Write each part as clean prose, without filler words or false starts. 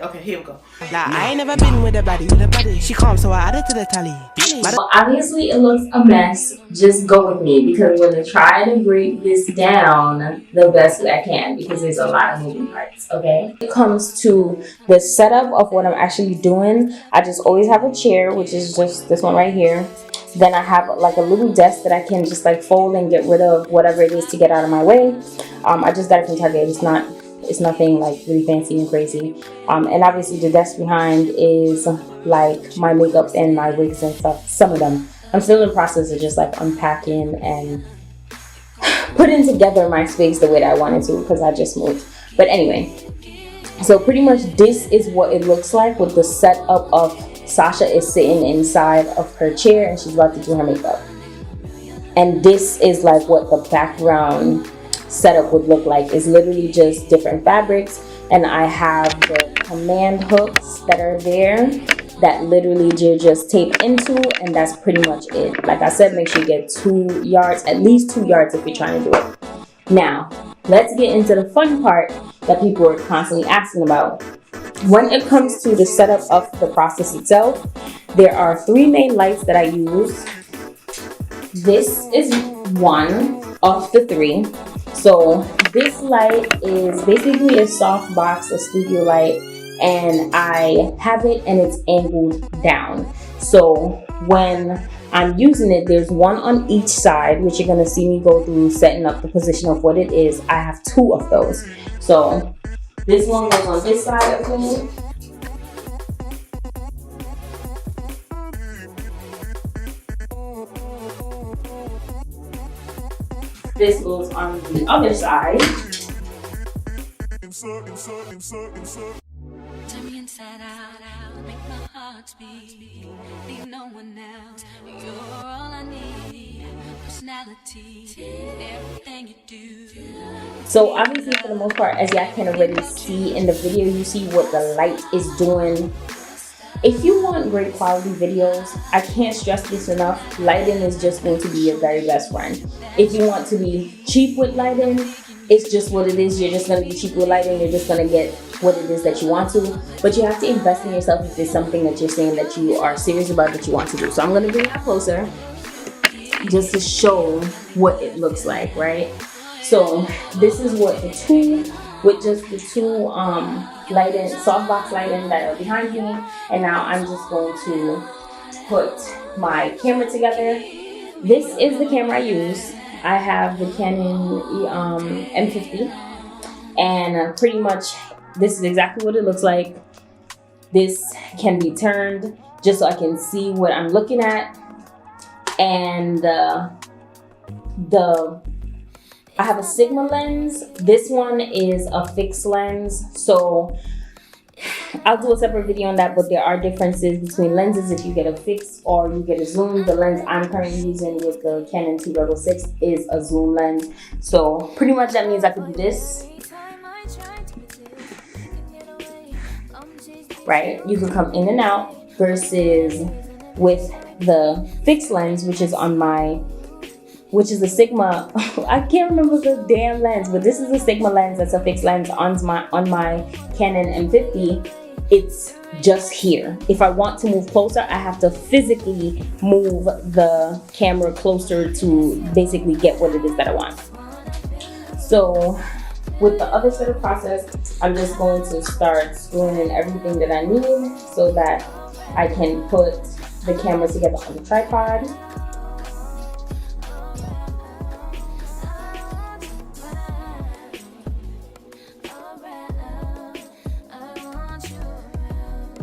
Okay, here we go. Nah, I ain't never been with a body. She calm, so I added to the tally. Well, obviously, it looks a mess. Just go with me because we're going to try to break this down the best way I can because there's a lot of moving parts, okay? When it comes to the setup of what I'm actually doing, I just always have a chair, which is just this one right here. Then I have like a little desk that I can just like fold and get rid of whatever it is to get out of my way. I just got it from Target. It's nothing like really fancy and crazy. And obviously the desk behind is like my makeup and my wigs and stuff. Some of them. I'm still in the process of just like unpacking and putting together my space the way that I wanted to because I just moved. But anyway, so pretty much this is what it looks like with the setup of Sasha is sitting inside of her chair and she's about to do her makeup. And this is like what the background setup would look like. It's literally just different fabrics, and I have the command hooks that are there that literally you just tape into, and that's pretty much it. Like I said, make sure you get 2 yards, at least 2 yards if you're trying to do it. Now, let's get into the fun part that people are constantly asking about. When it comes to the setup of the process itself, there are 3 main lights that I use. This is one of the 3. So this light is basically a softbox, a studio light, and I have it and it's angled down. So when I'm using it, there's one on each side, which you're gonna see me go through setting up the position of what it is. I have 2 of those. So this one goes on this side of me. This goes on the other side. Turn me inside out, make my heart beat. Leave no one else. You're all I need. Personality, everything you do. So obviously, for the most part, as y'all can already see in the video, you see what the light is doing. If you want great quality videos, I can't stress this enough, lighting is just going to be your very best friend. If you want to be cheap with lighting, it's just what it is. You're just going to be cheap with lighting. You're just going to get what it is that you want to. But you have to invest in yourself if there's something that you're saying that you are serious about that you want to do. So I'm going to bring it closer just to show what it looks like, right? So this is what the 2, with just the 2 lighting, softbox lighting that are behind me. And now I'm just going to put my camera together. This is the camera I use. I have the Canon M50, and pretty much this is exactly what it looks like. This can be turned just so I can see what I'm looking at. And I have a Sigma lens. This one is a fixed lens, so I'll do a separate video on that, but there are differences between lenses if you get a fixed or you get a zoom. The lens I'm currently using with the Canon Rebel 6 is a zoom lens. So pretty much that means I could do this. Right? You can come in and out versus with the fixed lens, which is on my, which is a Sigma. I can't remember the damn lens, but this is a Sigma lens. That's a fixed lens on my Canon M50. It's just here. If I want to move closer, I have to physically move the camera closer to basically get what it is that I want. So with the other set of process, I'm just going to start screwing in everything that I need so that I can put the camera together on the tripod.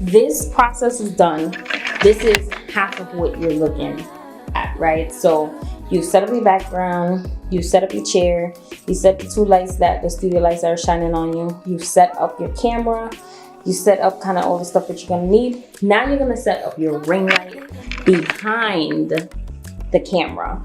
This process is done. This is half of what you're looking at, right? So you set up your background, you set up your chair, you set the 2 lights that the studio lights that are shining on you, you set up your camera, you set up kind of all the stuff that you're gonna need. Now you're gonna set up your ring light behind the camera.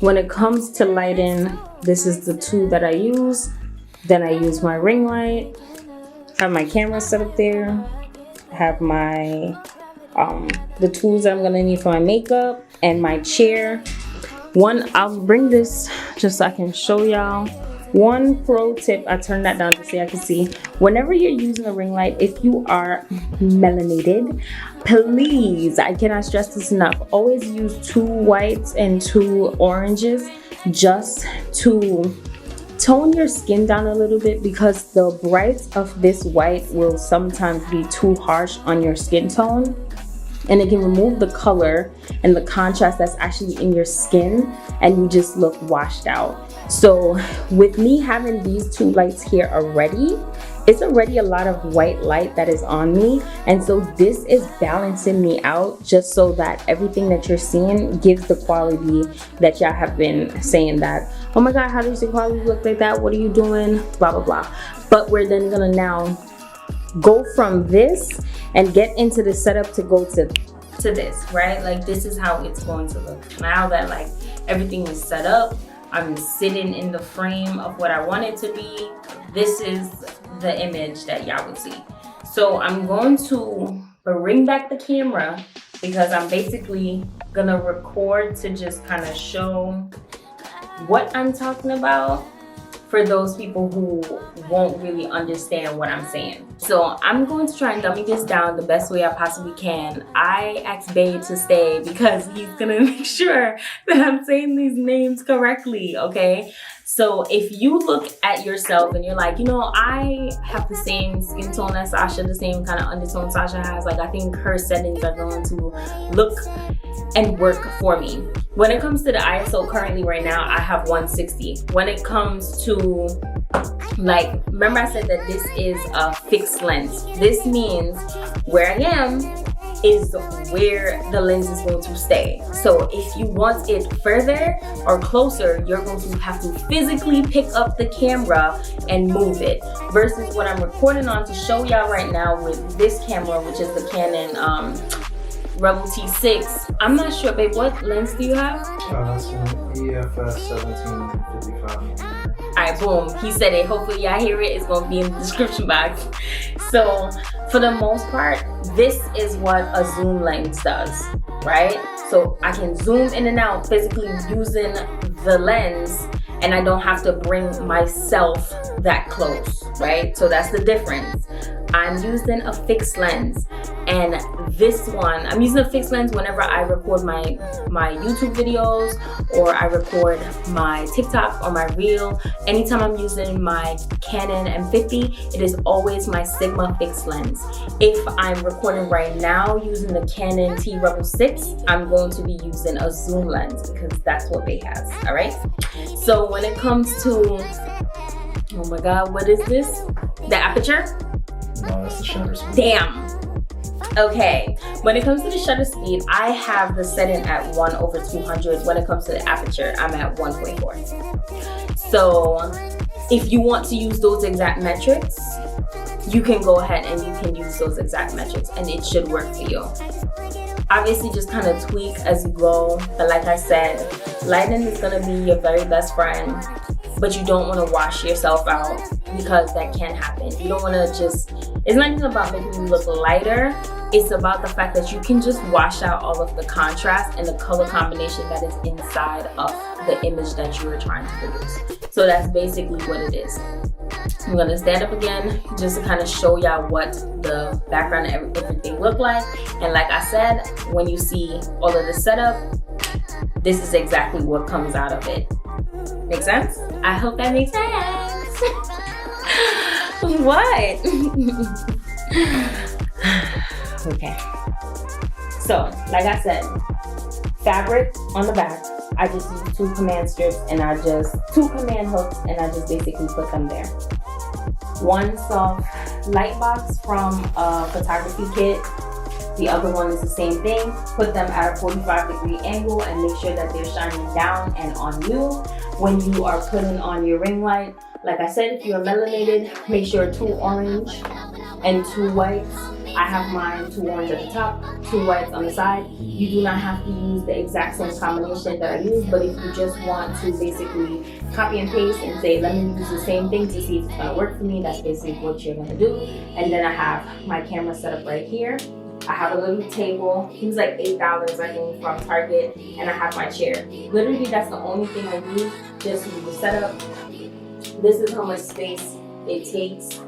When it comes to lighting, this is the tool that I use. Then I use my ring light, have my camera set up there, have my the tools that I'm gonna need for my makeup, and my chair. I'll bring this just so I can show y'all One pro tip, I turned that down to see I can see. Whenever you're using a ring light, if you are melanated, please, I cannot stress this enough, always use 2 whites and 2 oranges just to tone your skin down a little bit, because the bright of this white will sometimes be too harsh on your skin tone, and it can remove the color and the contrast that's actually in your skin, and you just look washed out. So with me having these 2 lights here already, it's already a lot of white light that is on me, and so this is balancing me out just so that everything that you're seeing gives the quality that y'all have been saying that, oh my god, how does the quality look like that, what are you doing, blah blah blah. But we're then gonna now go from this and get into the setup to go to this, right? Like, this is how it's going to look now that like everything is set up. I'm sitting in the frame of what I want it to be. This is the image that y'all would see. So I'm going to bring back the camera because I'm basically gonna record to just kind of show what I'm talking about for those people who won't really understand what I'm saying. So I'm going to try and dummy this down the best way I possibly can. I asked Babe to stay because he's gonna make sure that I'm saying these names correctly, okay? So if you look at yourself and you're like, you know, I have the same skin tone as Sasha, the same kind of undertone Sasha has, like I think her settings are going to look and work for me. When it comes to the ISO currently right now, I have 160. When it comes to, like, remember I said that this is a fixed lens. This means where I am is where the lens is going to stay. So if you want it further or closer, you're going to have to physically pick up the camera and move it, versus what I'm recording on to show y'all right now with this camera, which is the Canon Rebel T6. I'm not sure, babe, what lens do you have? That's an EF-S 1755. Alright, boom, he said it. Hopefully y'all hear it. It's gonna be in the description box. So for the most part, this is what a zoom lens does, right? So I can zoom in and out physically using the lens, and I don't have to bring myself that close, right? So that's the difference. I'm using a fixed lens, and this one, I'm using a fixed lens whenever I record my YouTube videos, or I record my TikTok or my reel. Anytime I'm using my Canon M50, it is always my Sigma fixed lens. If I'm recording right now using the Canon T Rebel 6, I'm going to be using a zoom lens because that's what they has, all right? So when it comes to, oh my God, what is this? The aperture? No, that's the shutter speed. Damn. Okay, when it comes to the shutter speed, I have the setting at 1/200. When it comes to the aperture, I'm at 1.4. So if you want to use those exact metrics, you can go ahead and you can use those exact metrics and it should work for you. Obviously, just kind of tweak as you go. But like I said, lighting is gonna be your very best friend, but you don't wanna wash yourself out because that can happen. You don't wanna just, it's not even about making you look lighter. It's about the fact that you can just wash out all of the contrast and the color combination that is inside of the image that you are trying to produce. So that's basically what it is. I'm gonna stand up again just to kind of show y'all what the background and everything look like. And like I said, when you see all of the setup, this is exactly what comes out of it. Make sense? I hope that makes sense. What? Okay. So, like I said, fabric on the back. I just use 2 command strips and 2 command hooks, and I just basically put them there. 1 soft light box from a photography kit. The other one is the same thing. Put them at a 45-degree angle and make sure that they're shining down and on you when you are putting on your ring light. Like I said, if you're melanated, make sure 2 orange and 2 whites. I have mine 2 orange at the top, 2 whites on the side. You do not have to use the exact same combination that I use, but if you just want to basically copy and paste and say, let me use the same thing to see if it's gonna work for me, that's basically what you're gonna do. And then I have my camera set up right here. I have a little table. It was like $8, I think, from Target, and I have my chair. Literally, that's the only thing I use just to do the setup. This is how much space it takes.